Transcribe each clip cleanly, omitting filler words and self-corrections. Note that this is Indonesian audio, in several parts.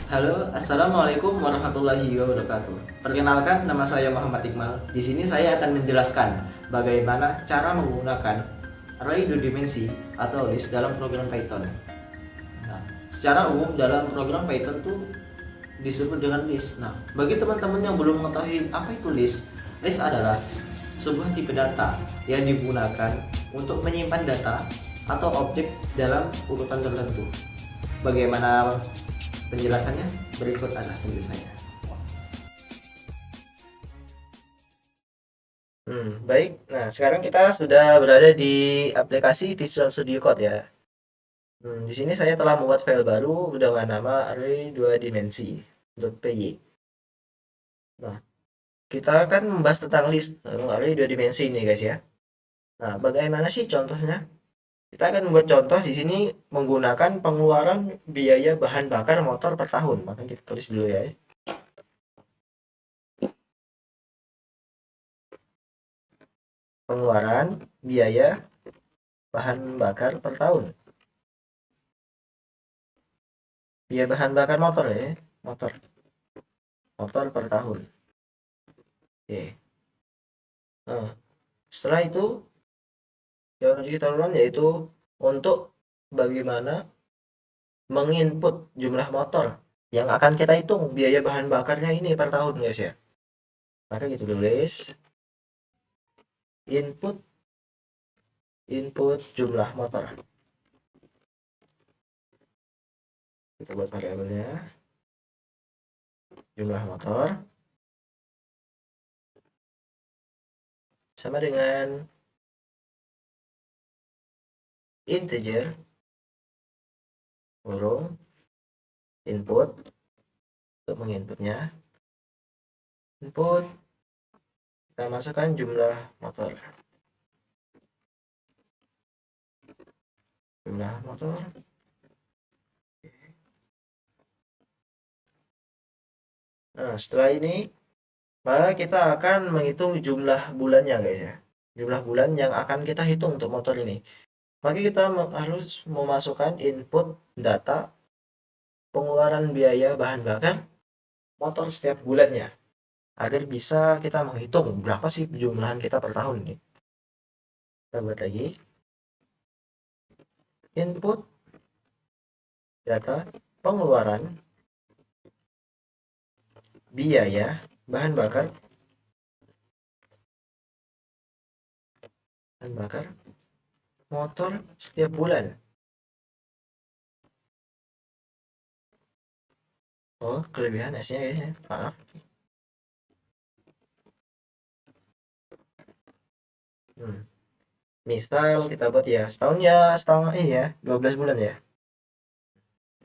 Halo, assalamualaikum warahmatullahi wabarakatuh. Perkenalkan, nama saya Muhammad Iqbal. Di sini saya akan menjelaskan bagaimana cara menggunakan array 2 dimensi atau list dalam program Python. Nah, secara umum dalam program Python itu disebut dengan list. Nah, bagi teman-teman yang belum mengetahui apa itu list, list adalah sebuah tipe data yang digunakan untuk menyimpan data atau objek dalam urutan tertentu. Bagaimana penjelasannya? Berikut adalah penjelasannya. Baik. Nah, sekarang kita sudah berada di aplikasi Visual Studio Code ya. Di sini saya telah membuat file baru dengan nama array 2 dimensi .py. Nah, kita akan membahas tentang list array 2 dimensi ini guys ya. Nah, bagaimana sih contohnya? Kita akan membuat contoh di sini menggunakan pengeluaran biaya bahan bakar motor per tahun. Maka kita tulis dulu ya. Pengeluaran biaya bahan bakar per tahun. Biaya bahan bakar motor ya, motor per tahun. Oke. Nah, setelah itu yang harus kita lakukan yaitu untuk bagaimana menginput jumlah motor yang akan kita hitung biaya bahan bakarnya ini per tahun guys ya. Maka kita tulis input jumlah motor. Kita buat variabelnya jumlah motor sama dengan integer kurung input. Untuk menginputnya input kita masukkan jumlah motor Nah, setelah ini maka kita akan menghitung jumlah bulannya guys ya, jumlah bulan yang akan kita hitung untuk motor ini. Maka kita harus memasukkan input data pengeluaran biaya bahan bakar motor setiap bulannya agar bisa kita menghitung berapa sih jumlahan kita per tahun ini. Kita buat lagi input data pengeluaran biaya bahan bakar motor setiap bulan. Oh, kelebihan S-nya ya, maaf. Misal kita buat ya setahun ya setengah ini ya 12 bulan ya,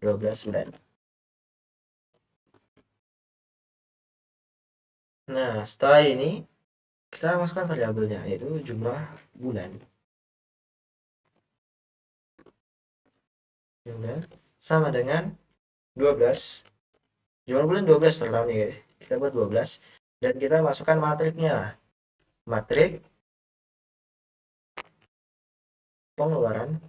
12 bulan. Nah, setelah ini kita masukkan variabelnya yaitu jumlah bulan. Sama dengan 12. Jumlah bulan 12 per tahun nih guys. Kita buat 12 dan kita masukkan matriknya. Matrik pengeluaran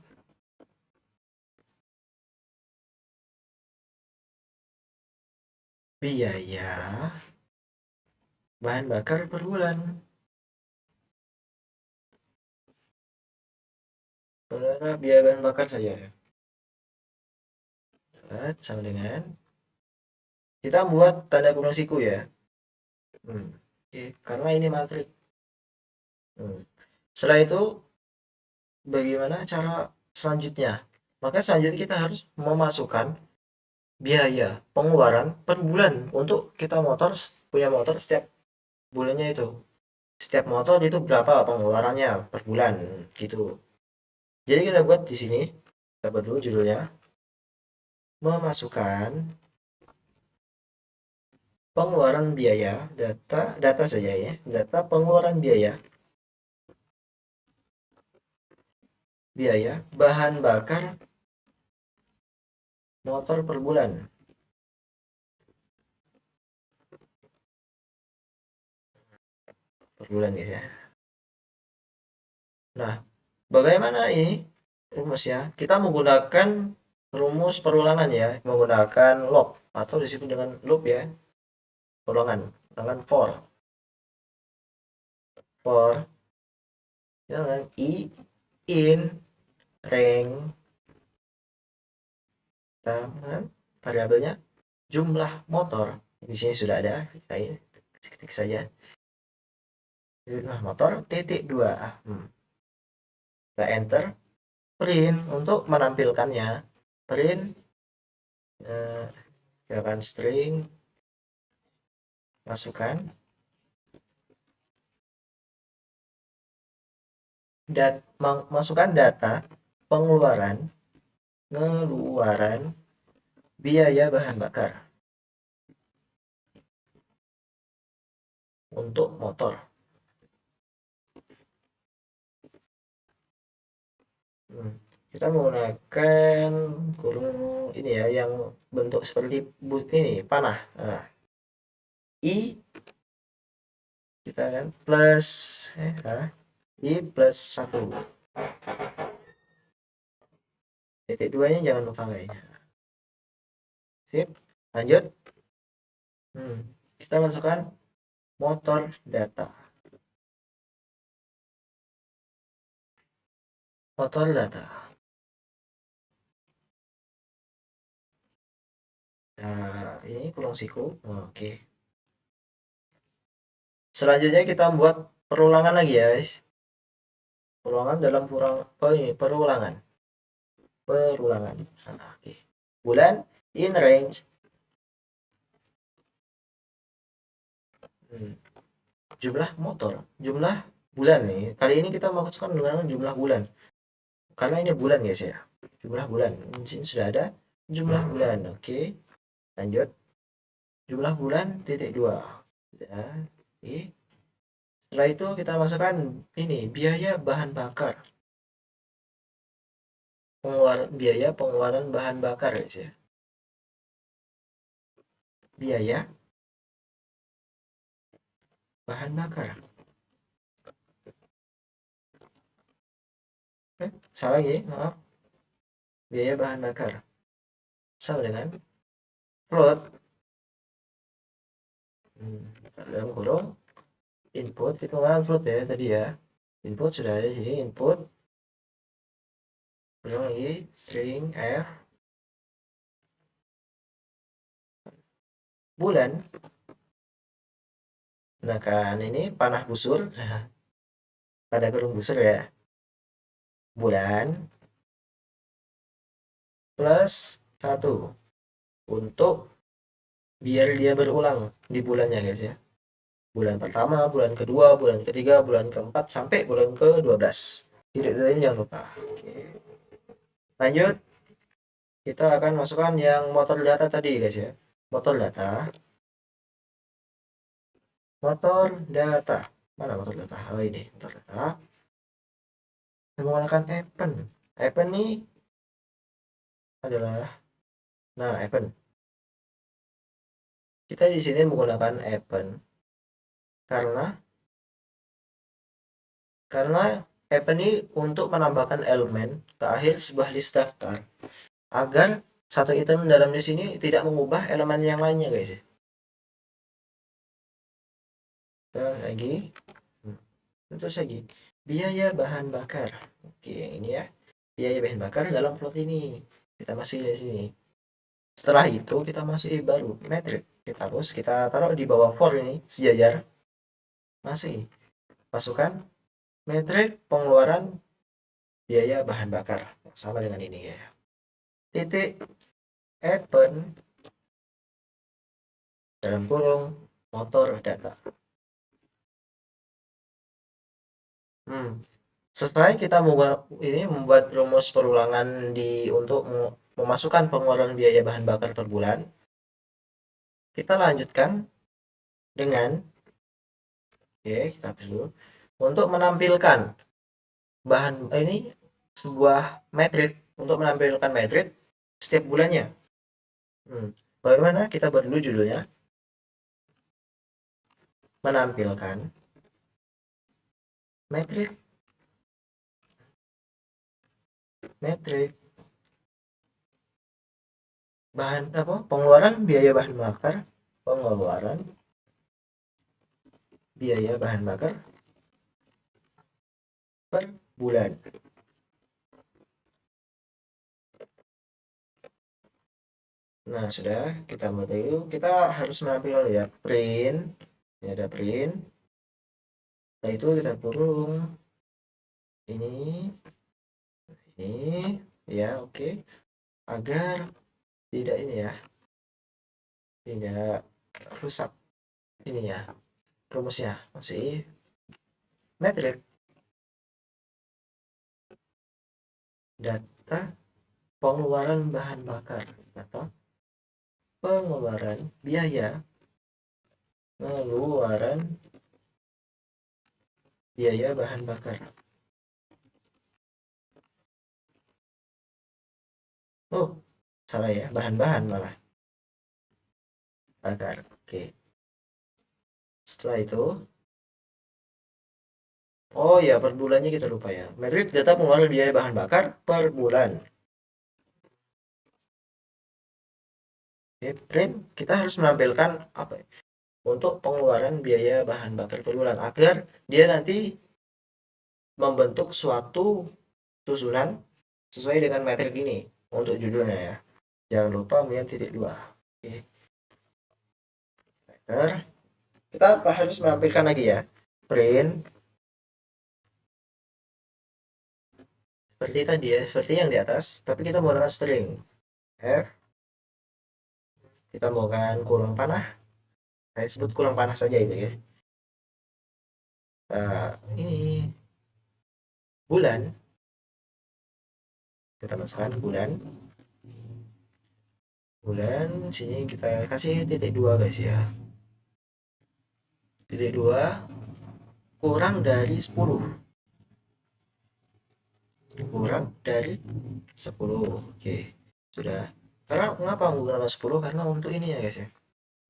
biaya bahan bakar per bulan. Biaya bahan bakar saja. Sama dengan kita buat tanda kurung siku ya. Oke, karena ini matrik. Setelah itu bagaimana cara selanjutnya? Maka selanjutnya kita harus memasukkan biaya pengeluaran per bulan untuk kita punya motor setiap bulannya itu. Setiap motor itu berapa pengeluarannya per bulan gitu. Jadi kita buat di sini, kita buat dulu judulnya memasukkan pengeluaran biaya data saja ya, data pengeluaran biaya bahan bakar motor per bulan. Ya. Nah, bagaimana ini rumusnya? Kita menggunakan rumus perulangan ya, menggunakan log. atau disebut dengan loop ya, ulangan for dengan i in rank dengan variabelnya jumlah motor. Di sini sudah ada, kita ketik saja jumlah motor titik 2. Kita enter, print untuk menampilkannya, print silakan string, masukkan masukkan data pengeluaran biaya bahan bakar untuk motor. Kita menggunakan kurung ini ya, yang bentuk seperti ini panah. Nah, i kita kan plus i plus 1. Titik 2 nya jangan lupa kayaknya. Sip, lanjut. Kita masukkan motor data. Nah, ini kurung siku. Oke. Selanjutnya kita buat perulangan lagi ya, guys. Perulangan dalam perulangan. Oke. Bulan in range. Jumlah motor, jumlah bulan nih. Kali ini kita masukkan dengan jumlah bulan. Karena ini bulan guys ya. Jumlah bulan. Di sini sudah ada jumlah bulan. Oke. Lanjut. Jumlah bulan titik 2. Ya. Oke. Setelah itu kita masukkan ini biaya bahan bakar. Biaya pengeluaran bahan bakar guys ya. Biaya bahan bakar. Salah ya, maaf. Biaya bahan bakar sama dengan float dalam kurung input. Kita menggunakan float ya tadi ya. Input sudah ada di sini, input kurung lagi string f bulan. Nah kan ini panah busur, ada kurung busur ya, bulan plus 1 untuk biar dia berulang di bulannya guys ya. Bulan pertama, bulan kedua, bulan ketiga, bulan keempat, sampai bulan ke-12. Tidak jangan lupa. Oke. Lanjut, kita akan masukkan yang motor data tadi guys ya. Motor data. Mana motor data? Oh ini motor data. Kita menggunakan Appen. Appen ini adalah, Appen. Kita di sini menggunakan Appen karena Appen ini untuk menambahkan elemen ke akhir sebuah list daftar agar satu item dalam list ini tidak mengubah elemen yang lainnya guys ya. Terus lagi biaya bahan bakar. Oke, ini ya, biaya bahan bakar dalam plot ini kita masih di sini. Setelah itu kita masih baru metrik, kita hapus, kita taruh di bawah for ini sejajar. Masukkan metrik pengeluaran biaya bahan bakar sama dengan ini ya. Titik Appen dalam kurung motor data. Setelah kita membuat rumus perulangan untuk memasukkan pengeluaran biaya bahan bakar per bulan, kita lanjutkan dengan kita perlu untuk menampilkan bahan ini sebuah metrik, untuk menampilkan metrik setiap bulannya. Bagaimana? Kita buat dulu judulnya, menampilkan metrik pengeluaran biaya bahan bakar, pengeluaran biaya bahan bakar per bulan. Nah, sudah kita buat dulu. Kita harus menampil dulu ya. Print. Ini ada print. Nah, itu kita kurung ini ya, oke. Agar tidak ini ya, tidak rusak ini ya rumusnya. Masih metrik data pengeluaran bahan bakar atau pengeluaran pengeluaran biaya bahan bakar. Oh, salah ya, bahan-bahan malah bakar. Oke. Setelah itu, oh ya, per bulannya kita lupa ya. Metrik data pengeluaran biaya bahan bakar per bulan. Oke, print kita harus menampilkan apa ya? Untuk pengeluaran biaya bahan bakar per bulan agar dia nanti membentuk suatu susunan sesuai dengan metrik ini untuk judulnya ya. Jangan lupa kemudian titik dua. Oke. Kita harus menampilkan lagi ya. Print seperti tadi ya, seperti yang di atas, tapi kita menggunakan string f. Kita menggunakan kurung panah. Saya sebut kurung panah saja itu ya. Ini bulan, kita masukkan bulan sini kita kasih titik dua guys ya. Titik dua kurang dari 10, kurang dari 10. Oke, sudah. Karena mengapa menggunakan 10? Karena untuk ini ya guys ya,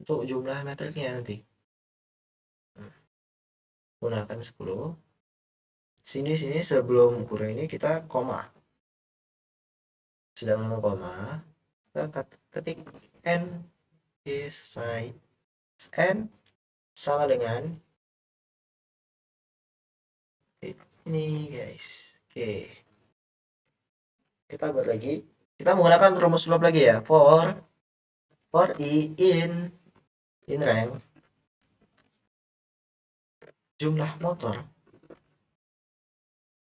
untuk jumlah metriknya nanti gunakan 10. Sini sebelum kurang ini kita koma. Sedang koma, kita ketik n is size n sama dengan ini guys. Oke, kita buat lagi. Kita menggunakan rumus loop lagi ya. For i in rank jumlah motor.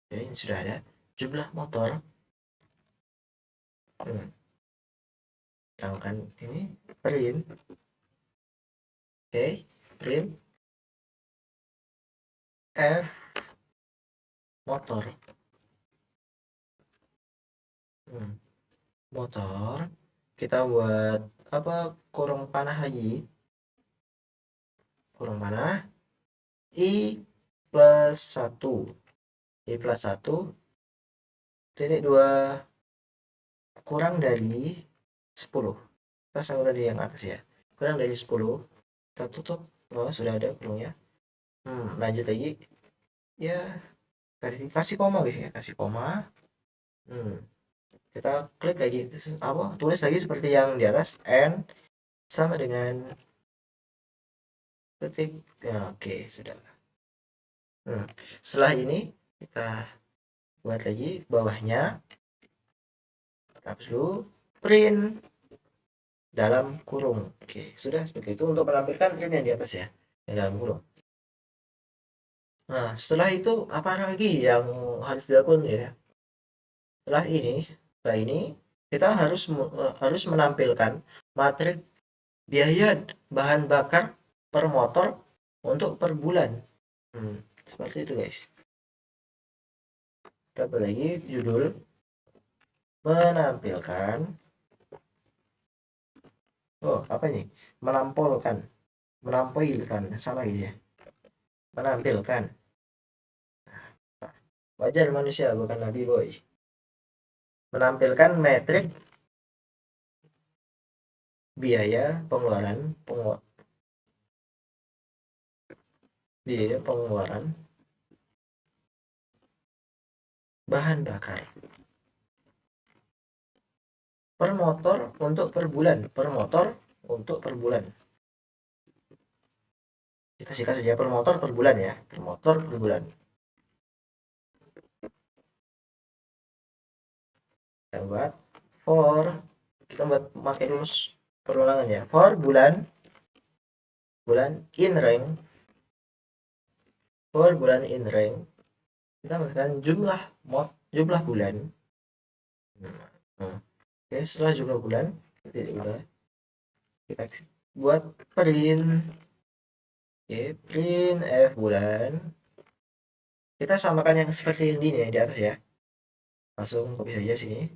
Ya, ini sudah ada jumlah motor. Tambahkan ini print. Oke, print f motor. Motor. Kita buat apa? Kurung panah lagi. Kurung panah i plus 1. I plus 1 titik 2 kurang dari 10. Kita sama di yang atas ya. Kurang dari 10. Kita tutup. Oh, sudah ada kurungnya. Lanjut lagi. Ya, kasih koma guys ya. Kasih koma. Kita klik lagi. Tulis lagi seperti yang di atas. N sama dengan ketik. Ya, oke, sudah. Setelah ini kita buat lagi bawahnya. Hapus dulu. Print dalam kurung. Oke, sudah seperti itu untuk menampilkan print yang di atas ya, yang dalam kurung. Nah, setelah itu apa lagi yang harus dilakukan ya? Setelah ini kita harus menampilkan matrik biaya bahan bakar per motor untuk per bulan. Seperti itu guys. Kita lagi judul menampilkan. Oh, apa ini? Menampilkan, salah ya. Menampilkan. Wajar manusia, bukan nabi boy. Menampilkan metrik biaya pengeluaran bahan bakar per motor untuk per bulan, per motor untuk per bulan. Kita singkat saja per motor per bulan ya, per motor per bulan. Kita buat for, kita buat pakai dulu perulangan ya. For bulan in rank, for bulan in rank, kita masukkan jumlah bulan. Oke, setelah jumlah bulan kita buat print. Oke, print f bulan. Kita samakan yang seperti ini ya di atas ya. Langsung copy saja sini.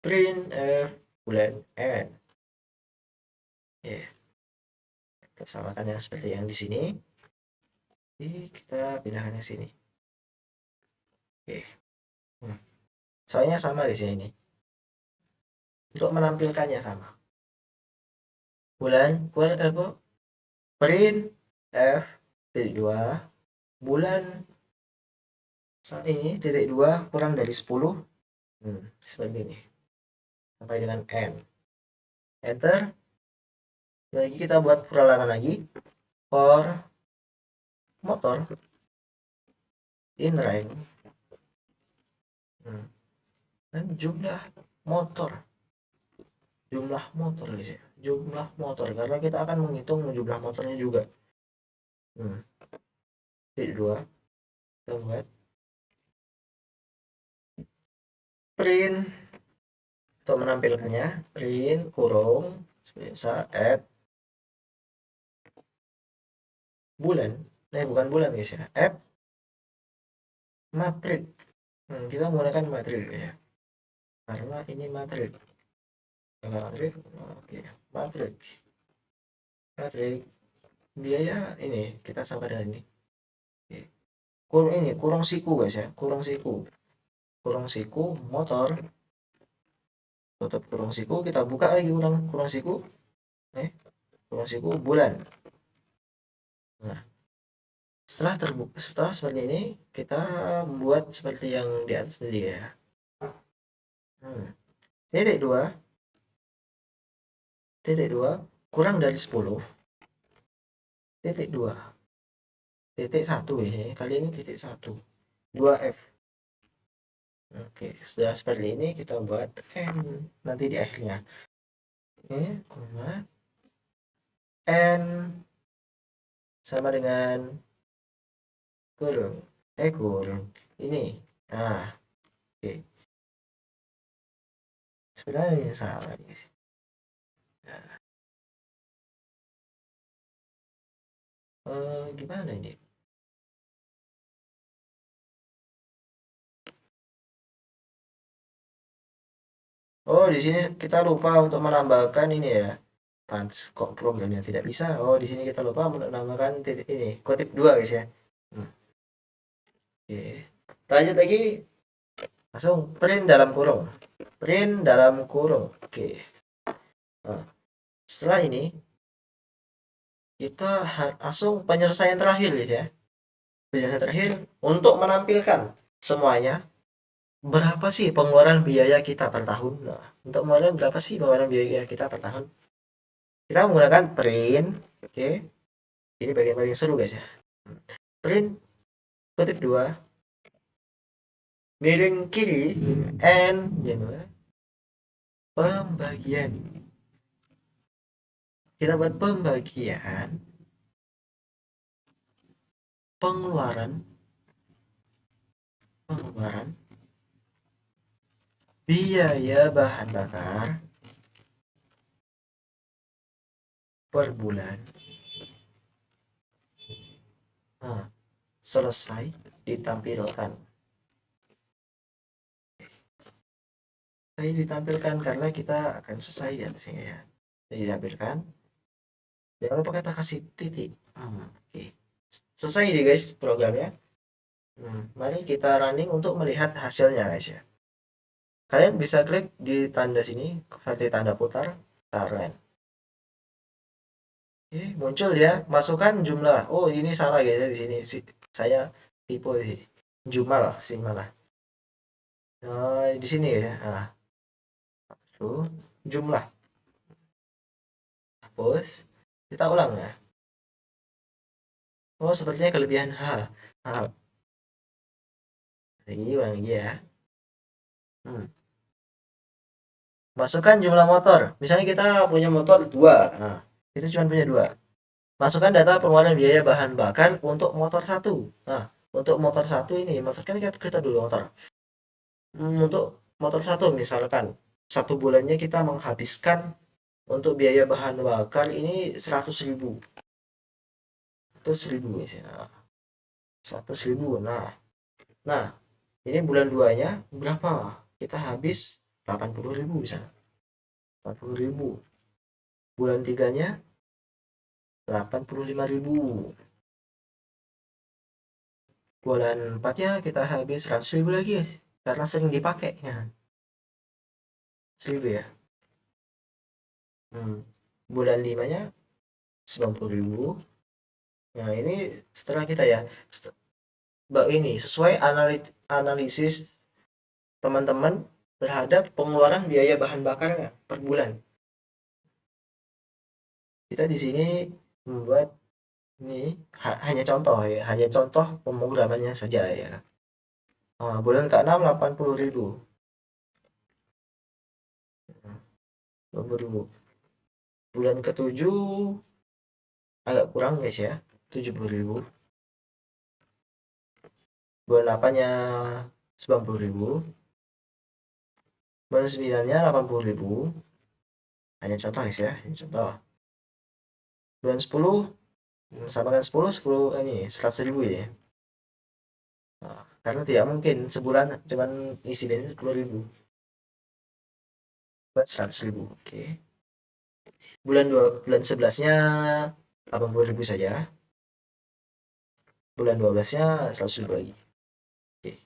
Print f bulan n. Oke. Kita samakan yang seperti yang di sini. Kita pindahkan ke sini. Oke. Soalnya sama di sini. Untuk menampilkannya sama. Print f titik 2 bulan saat ini titik 2 kurang dari 10. Seperti ini. Sampai dengan n. Enter. Lagi kita buat perulangan lagi. For motor in rank dan jumlah motor guys ya, jumlah motor karena kita akan menghitung jumlah motornya juga. Titik 2 kita buat print untuk menampilkannya, print kurung biasa add bulan, bukan bulan guys ya, add matrik. Kita menggunakan matrik ya, karena ini matrik. Oke, matrik biaya ini kita sama dengan ini. Oke. Kurung siku guys ya, kurung siku motor, tutup kurung siku, kita buka lagi kurung siku, kurung siku bulan. Nah, setelah seperti ini kita membuat seperti yang di atas tadi ya. Titik 2 kurang dari 10. Titik 2 titik 1 ya, kali ini titik 1 2F. Oke, sudah seperti ini kita buat n nanti di akhirnya. Oke, n sama dengan kurung ini. Nah, oke. Sebenarnya ini salah guys. Gimana ini? Oh, di sini kita lupa untuk menambahkan ini ya. Kok programnya tidak bisa? Oh, di sini kita lupa menambahkan titik ini, kutip 2 guys ya. Oke. Lanjut lagi. Langsung print dalam kurung. Oke. Nah, setelah ini kita langsung penyelesaian terakhir gitu ya. Penyelesaian terakhir untuk menampilkan semuanya. Berapa sih pengeluaran biaya kita per tahun? Nah, untuk pengeluaran berapa sih pengeluaran biaya kita per tahun? Kita menggunakan print. Oke. Ini bagian paling seru guys ya. Print kutip 2 miring kiri n pembagian. Kita buat pembagian pengeluaran biaya bahan bakar per bulan. Nah, selesai ditampilkan. Karena kita akan selesai di atasnya ya. Jadi ditampilkan. Jangan lupa kita kasih titik. Oke. Selesai deh guys programnya. Mari kita running untuk melihat hasilnya guys ya. Kalian bisa klik di tanda sini, seperti tanda putar, run. Oke, muncul ya, masukkan jumlah. Oh, ini salah guys ya di sini. Saya tipe ini. Jumlah sih malah. Di sini ya. Tuh, jumlah. Hapus. Kita ulang ya. Oh, sepertinya kelebihan H. Nah, lagi ulang lagi ya. Hmm. Masukkan jumlah motor. Misalnya kita punya motor 2. Nah, itu cuma punya 2. Masukkan data pengeluaran biaya bahan bakar untuk motor 1. Nah, untuk motor 1 ini, motor kan kita dulu motor. Untuk motor 1 misalkan 1 bulannya kita menghabiskan untuk biaya bahan bakar ini 100.000. 100.000 ya. 100.000. Nah, ini bulan 2-nya berapa? Kita habis 80.000 bisa. 80.000. Bulan 3-nya 85.000. Bulan 4-nya kita habis 100.000 lagi karena sering dipakai ya. 1.000 ya. Bulan 5-nya 90.000. Nah, ini setelah kita ya ini sesuai analisis teman-teman terhadap pengeluaran biaya bahan bakarnya per bulan. Kita di sini membuat ini hanya contoh ya, hanya contoh pemrogramannya saja ya. Bulan ke-6 80.000. 20.000. Bulan ke-7 agak kurang guys ya, 70.000. Bulan 8-nya 90.000. Bulan 9-nya 80.000. Hanya contoh guys ya, hanya contoh. Bulan 10 sama dengan 10 ini 100.000 ya. Karena tidak mungkin sebulan cuman isi bensin 10.000. Buat 100.000. Oke. Bulan 11-nya 80.000 saja. Bulan 12-nya 100.000 lagi. Oke.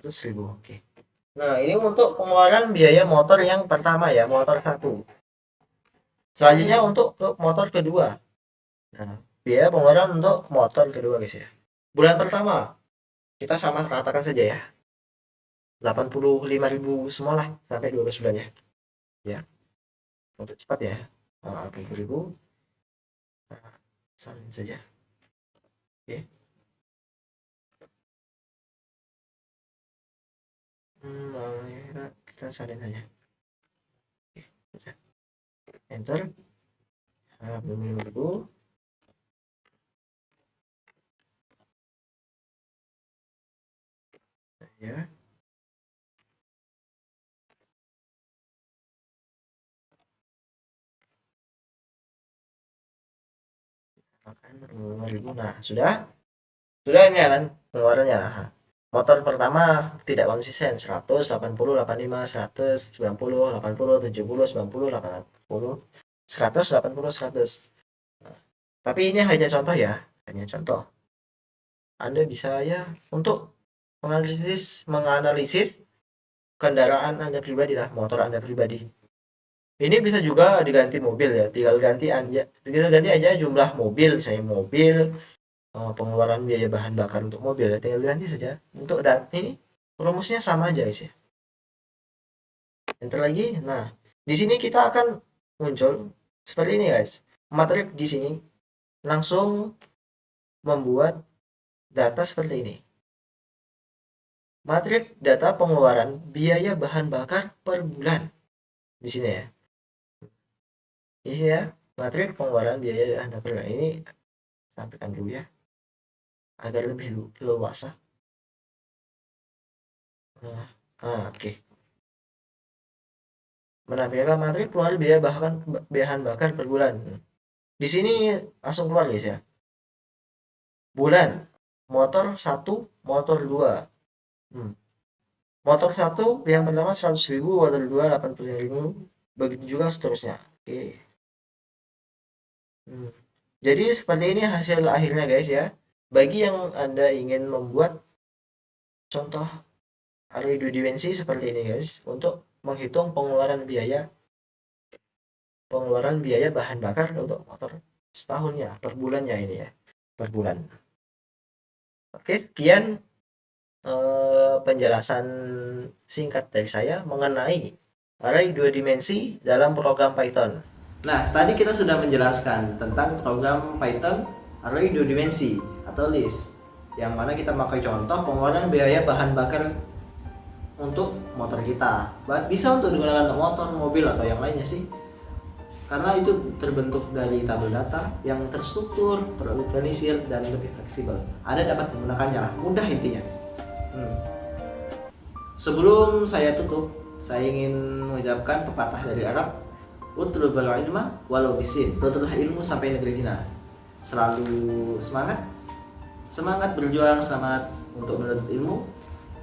100.000. Oke. Nah, ini untuk pengeluaran biaya motor yang pertama ya, motor 1. Selanjutnya untuk ke motor kedua. Nah, biaya pengeluaran untuk motor kedua guys ya. Bulan pertama kita sama ratakan saja ya. 85.000 semua lah sampai 12 bulan ya. Ya. Untuk cepat ya. 80.000. Nah, salin saja. Oke. Kita salin saja. Oke, sudah. Enter. 85.000. Ya. Nah, sudah ini ya kan pengeluarannya. Motor pertama tidak konsisten 100, 80, 85, 100, 90, 80, 70, 90, 80, 100, 80, 100. Tapi ini hanya contoh ya, hanya contoh. Anda bisa ya untuk menganalisis kendaraan Anda pribadi lah, motor Anda pribadi. Ini bisa juga diganti mobil ya, tinggal ganti aja jumlah mobil, misalnya mobil, pengeluaran biaya bahan bakar untuk mobil ya, tinggal ganti saja. Untuk ini rumusnya sama aja guys ya. Enter lagi. Nah, di sini kita akan muncul seperti ini guys. Materi di sini langsung membuat data seperti ini. Matrik data pengeluaran biaya bahan bakar per bulan di sini ya. Di sini ya, matrik pengeluaran biaya bahan bakar ini sampaikan dulu ya agar lebih luas. Oke. Menampilkan matrik pengeluaran biaya bahan bakar per bulan. Di sini langsung keluar guys ya. Bulan motor 1, motor 2. Motor 1 yang pertama 100.000, motor 2 80.000, begitu juga seterusnya. Oke. Jadi seperti ini hasil akhirnya guys ya. Bagi yang Anda ingin membuat contoh array 2 dimensi seperti ini guys, untuk menghitung pengeluaran biaya bahan bakar untuk motor setahun ya, per bulannya ini ya, per bulan. Oke, sekian penjelasan singkat dari saya mengenai array dua dimensi dalam program Python. Nah, tadi kita sudah menjelaskan tentang program Python array dua dimensi atau list, yang mana kita pakai contoh pengeluaran biaya bahan bakar untuk motor kita. Bisa untuk digunakan untuk motor, mobil, atau yang lainnya sih. Karena itu terbentuk dari tabel data yang terstruktur, terorganisir, dan lebih fleksibel. Anda dapat menggunakannya lah, mudah intinya. Sebelum saya tutup, saya ingin mengucapkan pepatah dari Arab, utlubul ilma walau bisin, tutuplah ilmu sampai negeri Cina. Selalu semangat berjuang, semangat untuk menuntut ilmu.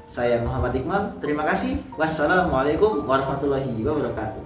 Saya Muhammad Iqmal, terima kasih. Wassalamualaikum warahmatullahi wabarakatuh.